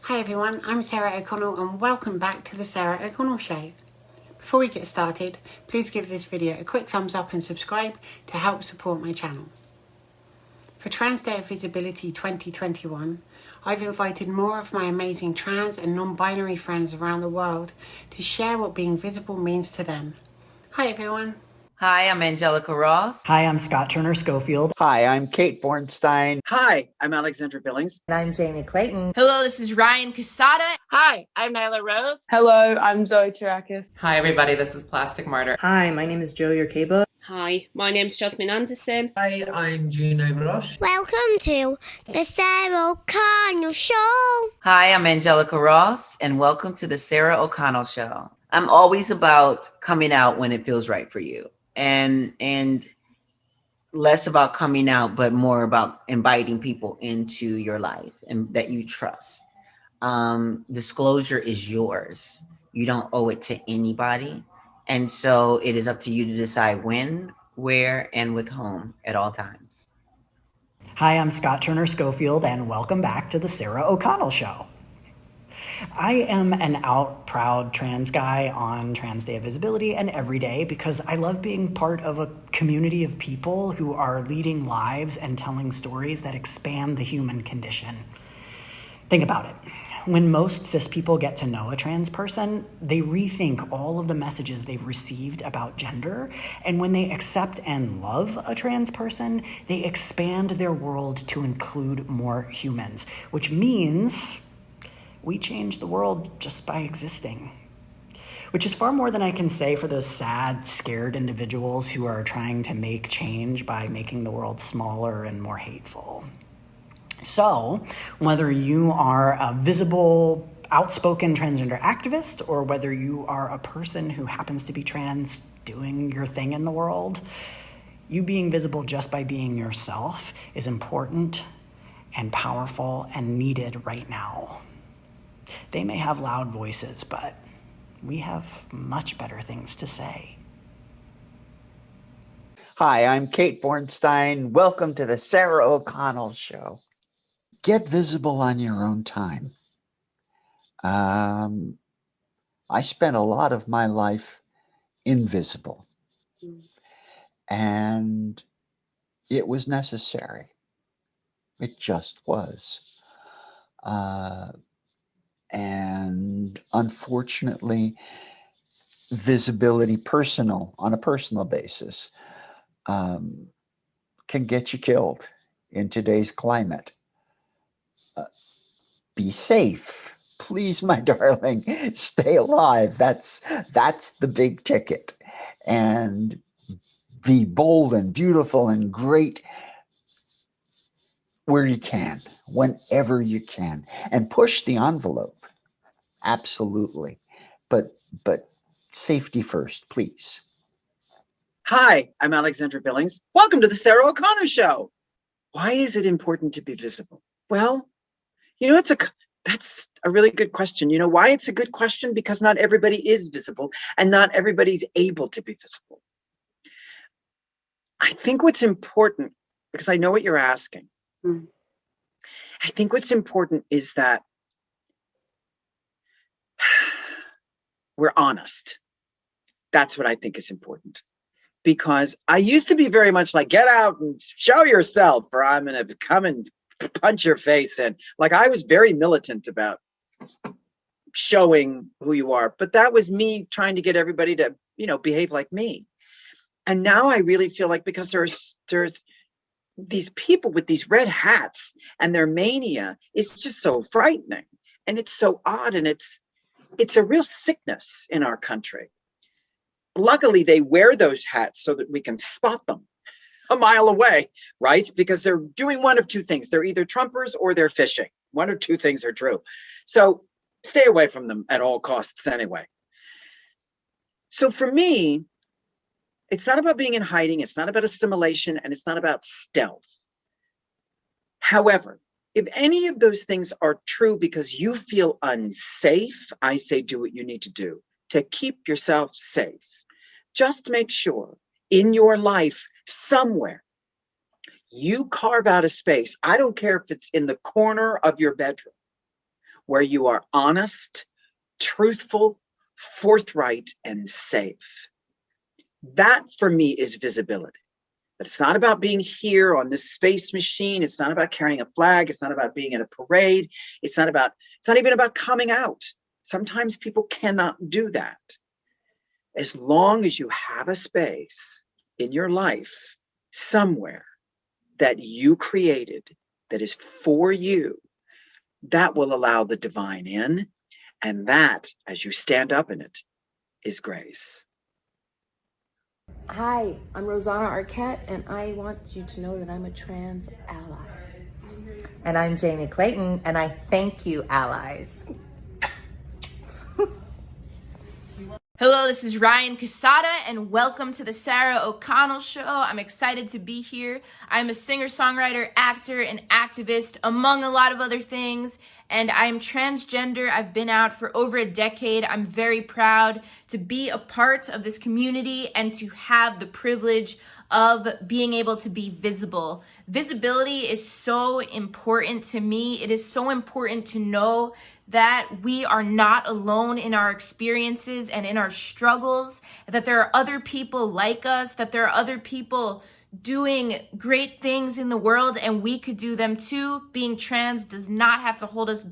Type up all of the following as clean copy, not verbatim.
Hi everyone, I'm Sarah O'Connell and welcome back to the Sarah O'Connell Show. Before we get started, please give this video a quick thumbs up and subscribe to help support my channel. For Trans Day of Visibility 2021, I've invited more of my amazing trans and non-binary friends around the world to share what being visible means to them. Hi everyone. Hi, I'm Angelica Ross. Hi, I'm Scott Turner Schofield. Hi, I'm Kate Bornstein. Hi, I'm Alexandra Billings. And I'm Jamie Clayton. Hello, this is Ryan Casada. Hi, I'm Nyla Rose. Hello, I'm Zoe Tarakis. Hi everybody, this is Plastic Martyr. Hi, my name is Joe Yerkeba. Hi, my name's Jasmine Anderson. Hi, I'm Juno Ross. Welcome to the Sarah O'Connell Show. Hi, I'm Angelica Ross, and welcome to the Sarah O'Connell Show. I'm always about coming out when it feels right for you, and less about coming out, but more about inviting people into your life and that you trust. Disclosure is yours. You don't owe it to anybody. And so it is up to you to decide when, where, and with whom at all times. Hi, I'm Scott Turner Schofield, and welcome back to the Sarah O'Connell Show. I am an out, proud trans guy on Trans Day of Visibility and every day because I love being part of a community of people who are leading lives and telling stories that expand the human condition. Think about it. When most cis people get to know a trans person, they rethink all of the messages they've received about gender. And when they accept and love a trans person, they expand their world to include more humans, which means we change the world just by existing. Which is far more than I can say for those sad, scared individuals who are trying to make change by making the world smaller and more hateful. So, whether you are a visible, outspoken transgender activist, or whether you are a person who happens to be trans doing your thing in the world, you being visible just by being yourself is important and powerful and needed right now. They may have loud voices, but we have much better things to say. Hi, I'm Kate Bornstein. Welcome to the Sarah O'Connell Show. Get visible on your own time. I spent a lot of my life invisible, and it was necessary. It just was. And unfortunately, visibility on a personal basis can get you killed in today's climate. Be safe, please, my darling. Stay alive. That's the big ticket. And be bold and beautiful and great where you can, whenever you can, and push the envelope. Absolutely, but safety first, please. Hi, I'm Alexandra Billings. Welcome to the Sarah O'Connell Show. Why is it important to be visible? Well, that's a really good question. You know why it's a good question? Because not everybody is visible and not everybody's able to be visible. I think what's important, because I know what you're asking, I think what's important is that we're honest. That's what I think is important. Because I used to be very much like, get out and show yourself, or I'm going to come and punch your face in. Like, I was very militant about showing who you are, but that was me trying to get everybody to, behave like me. And now I really feel like, because there's these people with these red hats and their mania is just so frightening, and it's so odd, and it's a real sickness in our country. Luckily, they wear those hats so that we can spot them a mile away, right? Because they're doing one of two things. They're either Trumpers or they're fishing. One or two things are true. So stay away from them at all costs anyway. So for me, it's not about being in hiding. It's not about assimilation, and it's not about stealth. However, if any of those things are true because you feel unsafe, I say do what you need to do to keep yourself safe. Just make sure in your life somewhere you carve out a space. I don't care if it's in the corner of your bedroom where you are honest, truthful, forthright, and safe. That for me is visibility. But it's not about being here on this space machine. It's not about carrying a flag. It's not about being in a parade. It's not even about coming out. Sometimes people cannot do that. As long as you have a space in your life somewhere that you created that is for you, that will allow the divine in. And that, as you stand up in it, is grace. Hi, I'm Rosanna Arquette, and I want you to know that I'm a trans ally. And I'm Jamie Clayton, and I thank you, allies. Hello, this is Ryan Casada, and welcome to the Sarah O'Connell Show. I'm excited to be here. I'm a singer-songwriter, actor, and activist, among a lot of other things, and I'm transgender. I've been out for over a decade. I'm very proud to be a part of this community and to have the privilege of being able to be visible. Visibility is so important to me. It is so important to know that we are not alone in our experiences and in our struggles, that there are other people like us, that there are other people doing great things in the world, and we could do them too. Being trans does not have to hold us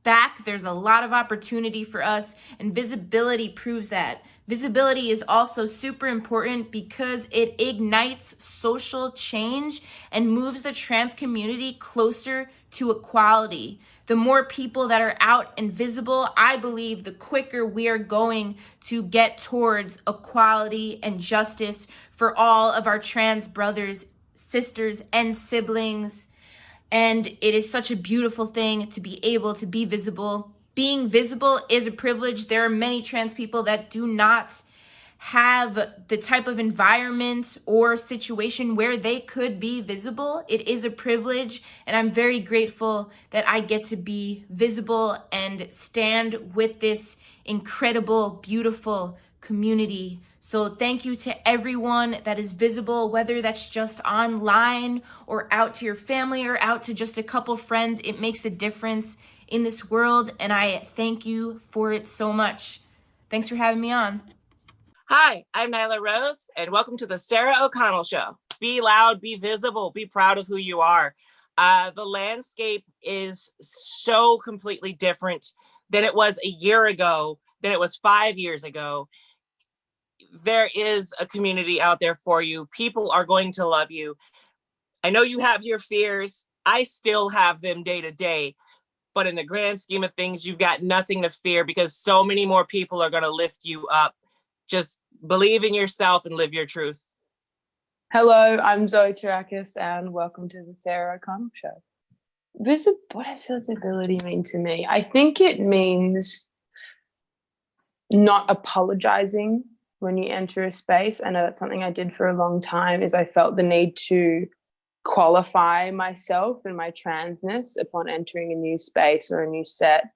back. There's a lot of opportunity for us, and visibility proves that. Visibility is also super important because it ignites social change and moves the trans community closer to equality. The more people that are out and visible, I believe the quicker we are going to get towards equality and justice for all of our trans brothers, sisters, and siblings. And it is such a beautiful thing to be able to be visible. Being visible is a privilege. There are many trans people that do not have the type of environment or situation where they could be visible. It is a privilege, and I'm very grateful that I get to be visible and stand with this incredible, beautiful community. So thank you to everyone that is visible, whether that's just online or out to your family or out to just a couple friends. It makes a difference in this world, and I thank you for it so much. Thanks for having me on. Hi, I'm Nyla Rose, and welcome to the Sarah O'Connell Show. Be loud, be visible, be proud of who you are. The landscape is so completely different than it was a year ago, than it was 5 years ago. There is a community out there for you. People are going to love you. I know you have your fears. I still have them day to day. But in the grand scheme of things, you've got nothing to fear because so many more people are going to lift you up. Just believe in yourself and live your truth. Hello, I'm Zoe Turakis, and welcome to the Sarah O'Connell Show. What does visibility mean to me? I think it means not apologizing when you enter a space. I know that's something I did for a long time, is I felt the need to qualify myself and my transness upon entering a new space or a new set.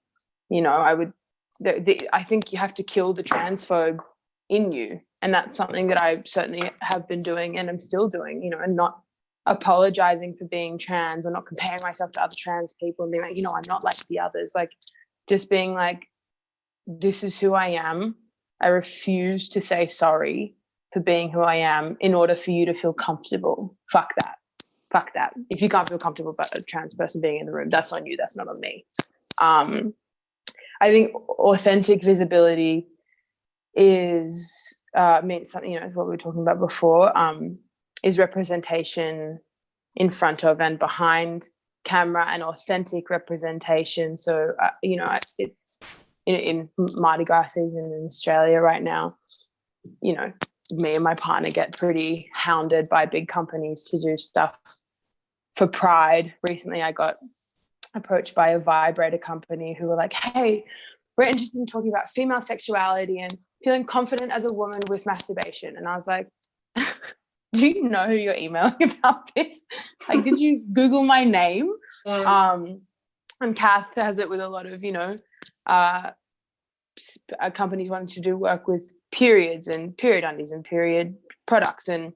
You know, I think you have to kill the transphobe in you, and that's something that I certainly have been doing and I'm still doing, you know, and not apologizing for being trans or not comparing myself to other trans people and being like, you know, I'm not like the others. Like, just being like, this is who I am. I refuse to say sorry for being who I am in order for you to feel comfortable. Fuck that. If you can't feel comfortable about a trans person being in the room, that's on you. That's not on me. I think authentic visibility is means something, you know, is what we were talking about before, is representation in front of and behind camera, and authentic representation. So you know, it's in Mardi Gras season in Australia right now, you know, me and my partner get pretty hounded by big companies to do stuff for Pride. Recently I got approached by a vibrator company who were like, hey, we're interested in talking about female sexuality and feeling confident as a woman with masturbation. And I was like, do you know who you're emailing about this? Like, did you Google my name? And Kath has it with a lot of, you know, companies wanting to do work with periods and period undies and period products and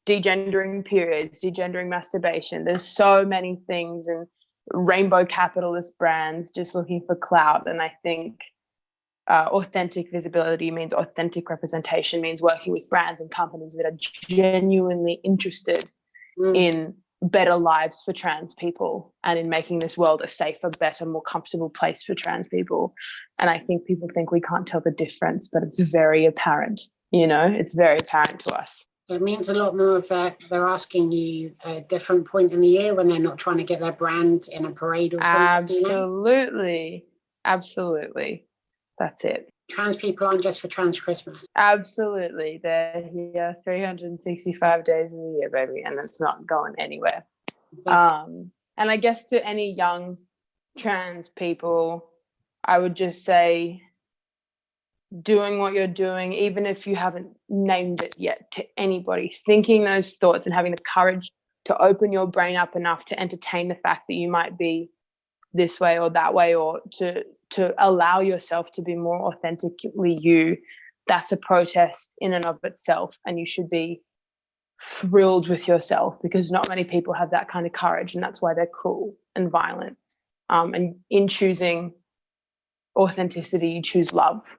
degendering periods, degendering masturbation. There's so many things, and rainbow capitalist brands just looking for clout. And I think authentic visibility means authentic representation, means working with brands and companies that are genuinely interested in better lives for trans people and in making this world a safer, better, more comfortable place for trans people. And I think people think we can't tell the difference, but it's very apparent, it's very apparent to us. It means a lot more if they're asking you a different point in the year when they're not trying to get their brand in a parade or something. Absolutely. Absolutely. That's it. Trans people aren't just for Trans Christmas. Absolutely. They're here 365 days of the year, baby, and it's not going anywhere. Exactly. And I guess to any young trans people, I would just say doing what you're doing, even if you haven't named it yet to anybody, thinking those thoughts and having the courage to open your brain up enough to entertain the fact that you might be this way or that way, or to allow yourself to be more authentically you, that's a protest in and of itself. And you should be thrilled with yourself, because not many people have that kind of courage, and that's why they're cruel and violent. And in choosing authenticity, you choose love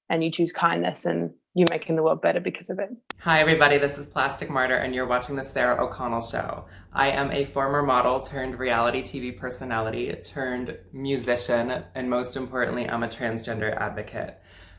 and you choose kindness, and you're making the world better because of it. Hi everybody, this is Plastic Martyr and you're watching the Sarah O'Connell Show. I am a former model turned reality TV personality turned musician, and most importantly, I'm a transgender advocate.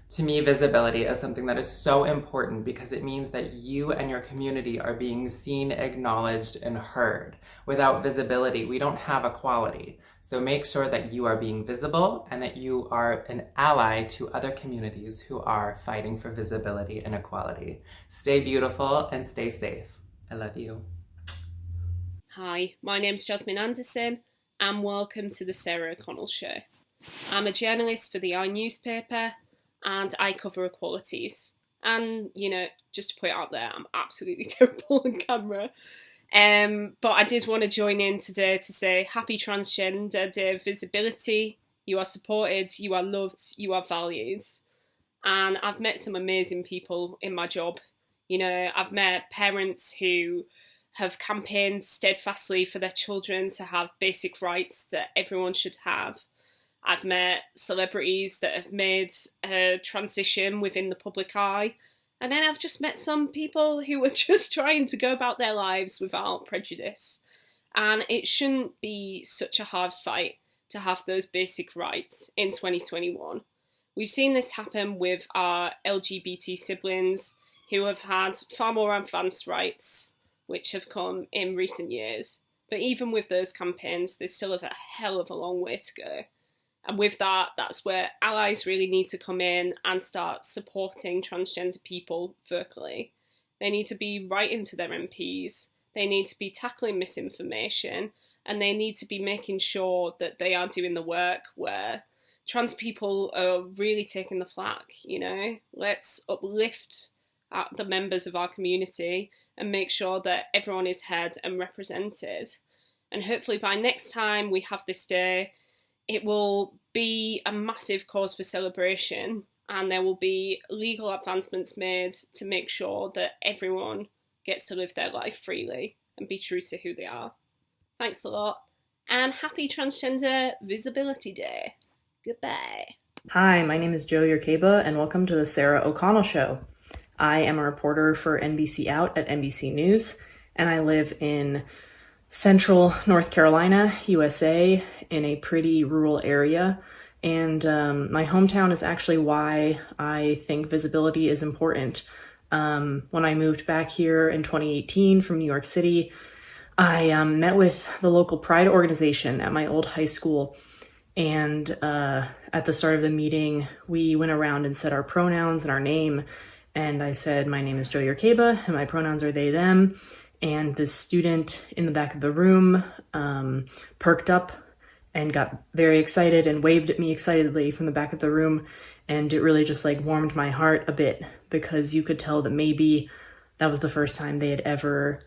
To me, visibility is something that is so important because it means that you and your community are being seen, acknowledged, and heard. Without visibility, we don't have equality. So make sure that you are being visible and that you are an ally to other communities who are fighting for visibility and equality. Stay beautiful and stay safe. I love you. Hi, my name's Jasmine Anderson and welcome to the Sarah O'Connell Show. I'm a journalist for the newspaper and I cover equalities. And, just to put it out there, I'm absolutely terrible on camera. But I did want to join in today to say happy Transgender Day of Visibility. You are supported, you are loved, you are valued. And I've met some amazing people in my job. I've met parents who have campaigned steadfastly for their children to have basic rights that everyone should have. I've met celebrities that have made a transition within the public eye. And then I've just met some people who are just trying to go about their lives without prejudice. And it shouldn't be such a hard fight to have those basic rights in 2021. We've seen this happen with our LGBT siblings who have had far more advanced rights, which have come in recent years. But even with those campaigns, they still have a hell of a long way to go. And with that, that's where allies really need to come in and start supporting transgender people vocally. They need to be writing to their MPs, they need to be tackling misinformation, and they need to be making sure that they are doing the work where trans people are really taking the flak, Let's uplift the members of our community and make sure that everyone is heard and represented. And hopefully by next time we have this day, it will be a massive cause for celebration, and there will be legal advancements made to make sure that everyone gets to live their life freely and be true to who they are. Thanks a lot, and happy Transgender Visibility Day. Goodbye. Hi, my name is Jo Yerkeba, and welcome to the Sarah O'Connell Show. I am a reporter for NBC Out at NBC News, and I live in Central North Carolina, USA, in a pretty rural area. And my hometown is actually why I think visibility is important. When I moved back here in 2018 from New York City, I met with the local pride organization at my old high school. And at the start of the meeting, we went around and said our pronouns and our name. And I said, my name is Jo Yerkeba, and my pronouns are they, them. And the student in the back of the room perked up and got very excited and waved at me excitedly from the back of the room. And it really just warmed my heart a bit, because you could tell that maybe that was the first time they had ever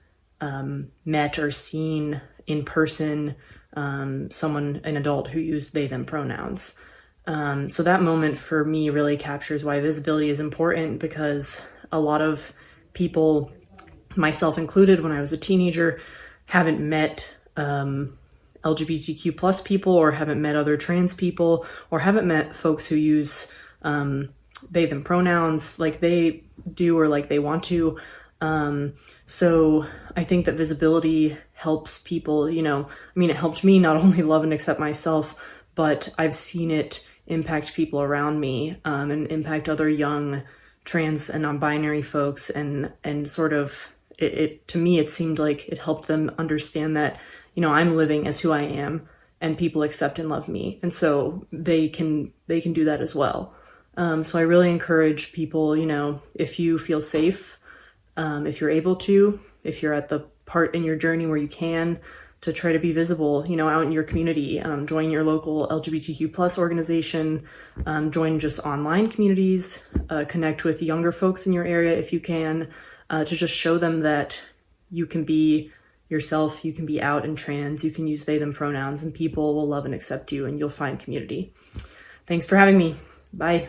met or seen in person someone, an adult who used they, them pronouns. So that moment for me really captures why visibility is important, because a lot of people, myself included, when I was a teenager, haven't met a LGBTQ plus people, or haven't met other trans people, or haven't met folks who use they, them pronouns like they do or like they want to. So I think that visibility helps people, you know, I mean, it helped me not only love and accept myself, but I've seen it impact people around me, and impact other young trans and non-binary folks, and sort of it to me, it seemed like it helped them understand that, you know, I'm living as who I am and people accept and love me. And so they can do that as well. So I really encourage people, you know, if you feel safe, if you're able to, if you're at the part in your journey where you can, to try to be visible, you know, out in your community, join your local LGBTQ plus organization, join just online communities, connect with younger folks in your area if you can, to just show them that you can be yourself, you can be out and trans, you can use they, them pronouns, and people will love and accept you, and you'll find community. Thanks for having me. Bye.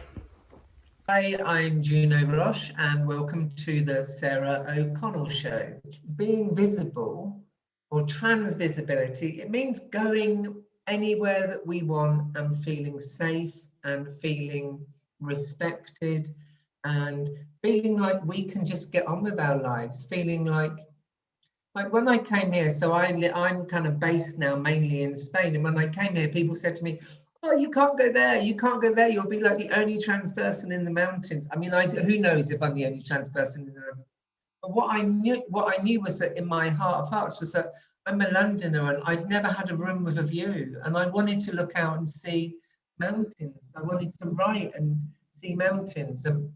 Hi, I'm Juno Roche, and welcome to the Sarah O'Connell Show. Being visible, or trans visibility, it means going anywhere that we want and feeling safe and feeling respected and feeling like we can just get on with our lives, feeling like when I came here, so I'm kind of based now mainly in Spain, and when I came here, people said to me, oh, you can't go there, you can't go there, you'll be like the only trans person in the mountains. I mean, who knows if I'm the only trans person in the mountains. But what I knew was that in my heart of hearts was that I'm a Londoner and I'd never had a room with a view, and I wanted to look out and see mountains. I wanted to write and see mountains. And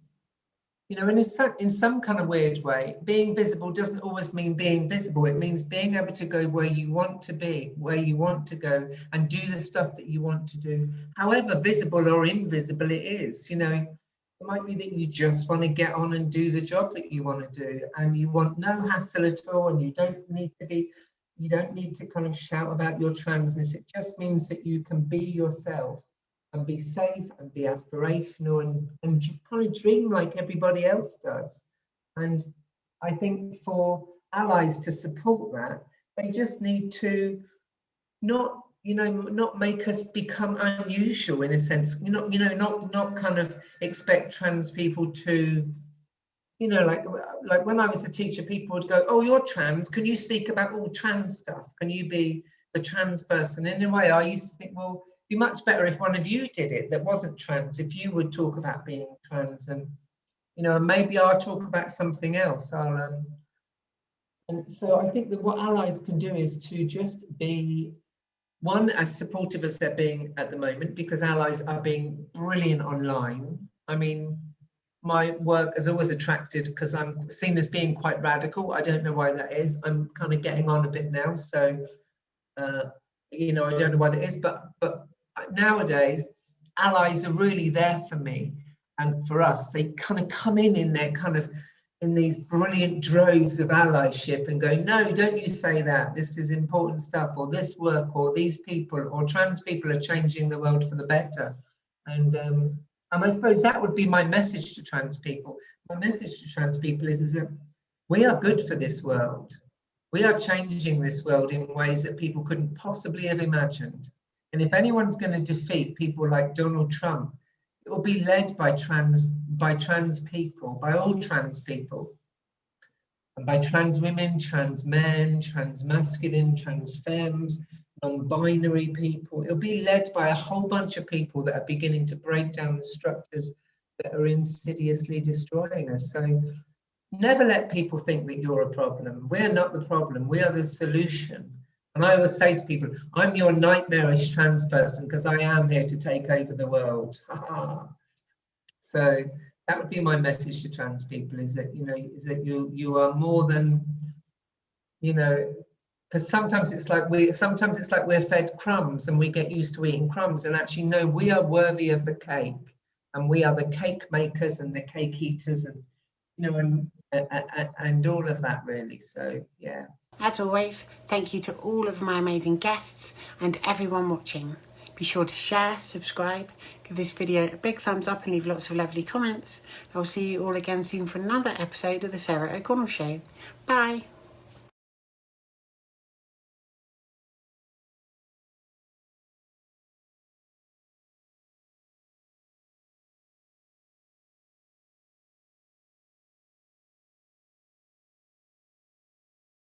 you know, in some kind of weird way, being visible doesn't always mean being visible. It means being able to go where you want to be, where you want to go, and do the stuff that you want to do, however visible or invisible it is. You know, it might be that you just want to get on and do the job that you want to do, and you want no hassle at all, and you don't need to kind of shout about your transness. It just means that you can be yourself and be safe and be aspirational and kind of dream like everybody else does. And I think for allies to support that, they just need to not make us become unusual in a sense, not kind of expect trans people to, you know, like when I was a teacher, people would go, oh, you're trans, can you speak about all trans stuff? Can you be the trans person? In a way, I used to think, well, it'd be much better if one of you did it that wasn't trans, if you would talk about being trans, and, you know, maybe I'll talk about something else. And so I think that what allies can do is to just be, one, as supportive as they're being at the moment, because allies are being brilliant online. I mean, my work has always attracted, because I'm seen as being quite radical. I don't know why that is. I'm kind of getting on a bit now, so you know, I don't know what it is, but nowadays allies are really there for me and for us. They kind of come in their kind of in these brilliant droves of allyship and go, no, don't you say that, this is important stuff, or this work, or these people, or trans people are changing the world for the better. And I suppose that would be my message to trans people. My message to trans people is that we are good for this world. We are changing this world in ways that people couldn't possibly have imagined. And if anyone's going to defeat people like Donald Trump, it will be led by trans people, by all trans people, and by trans women, trans men, trans masculine, trans femmes, non-binary people. It'll be led by a whole bunch of people that are beginning to break down the structures that are insidiously destroying us. So never let people think that you're a problem. We're not the problem, we are the solution. And I always say to people, I'm your nightmarish trans person because I am here to take over the world. So that would be my message to trans people, is that, you know, you are more than, you know, because sometimes it's like we're fed crumbs and we get used to eating crumbs, and actually no, we are worthy of the cake, and we are the cake makers and the cake eaters, and, you know, and all of that really. So yeah. As always, thank you to all of my amazing guests and everyone watching. Be sure to share, subscribe, give this video a big thumbs up and leave lots of lovely comments. I'll see you all again soon for another episode of The Sarah O'Connell Show. Bye.